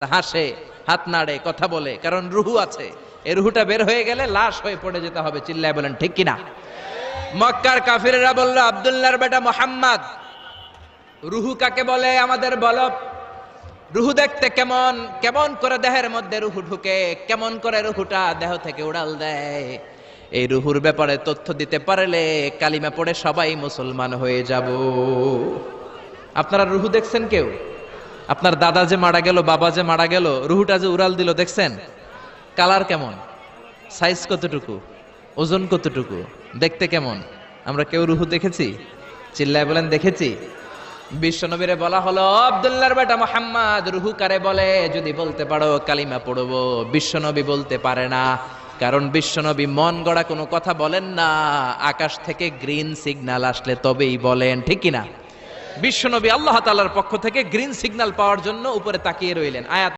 হাসে, হাত নাড়ে, কথা বলে, কারণ রুহু আছে। এই রুহুটা বের হয়ে গেলে লাশ হয়ে পড়ে যেতে হবে। চিল্লায় বলেন ঠিক কিনা? মক্কার কাফিররা বলল, আব্দুল্লাহর বেটা মুহাম্মদ, রুহু কাকে বলে আমাদের বলো। রুহু দেখতে কেমন, কেমন করে দেহের মধ্যে রুহু ঢুকে, কেমন করে রুহুটা দেহ থেকে উড়াল দেয়, এই রুহুর ব্যাপারে তথ্য দিতে পারলে কালিমা পড়ে সবাই মুসলমান হয়ে যাব। আপনারা রুহু দেখছেন কেউ? আপনার দাদা যে মারা গেল, বাবা যে মারা গেল, রুহুটা যে উড়াল দিল, দেখছেন? কালার কেমন, সাইজ কতটুকু, ওজন কতটুকু, দেখতে কেমন? আমরা কেউ রুহু দেখেছি? চিল্লায় বলেন দেখেছি। বিশ্বনবীরে বলা হলো, আব্দুল্লাহর বেটা মুহাম্মদ, রুহু কারে বলে যদি বলতে পারো কালিমা পড়বো। বিশ্বনবী বলতে পারে না, কারণ বিশ্বনবী মন গড়া কোনো কথা বলেন না। আকাশ থেকে গ্রিন সিগন্যাল আসলে তবেই বলেন, ঠিক কিনা? বিশ্বনবী আল্লাহ তাআলার পক্ষ থেকে গ্রিন সিগন্যাল পাওয়ার জন্য উপরে তাকিয়ে রইলেন। আয়াত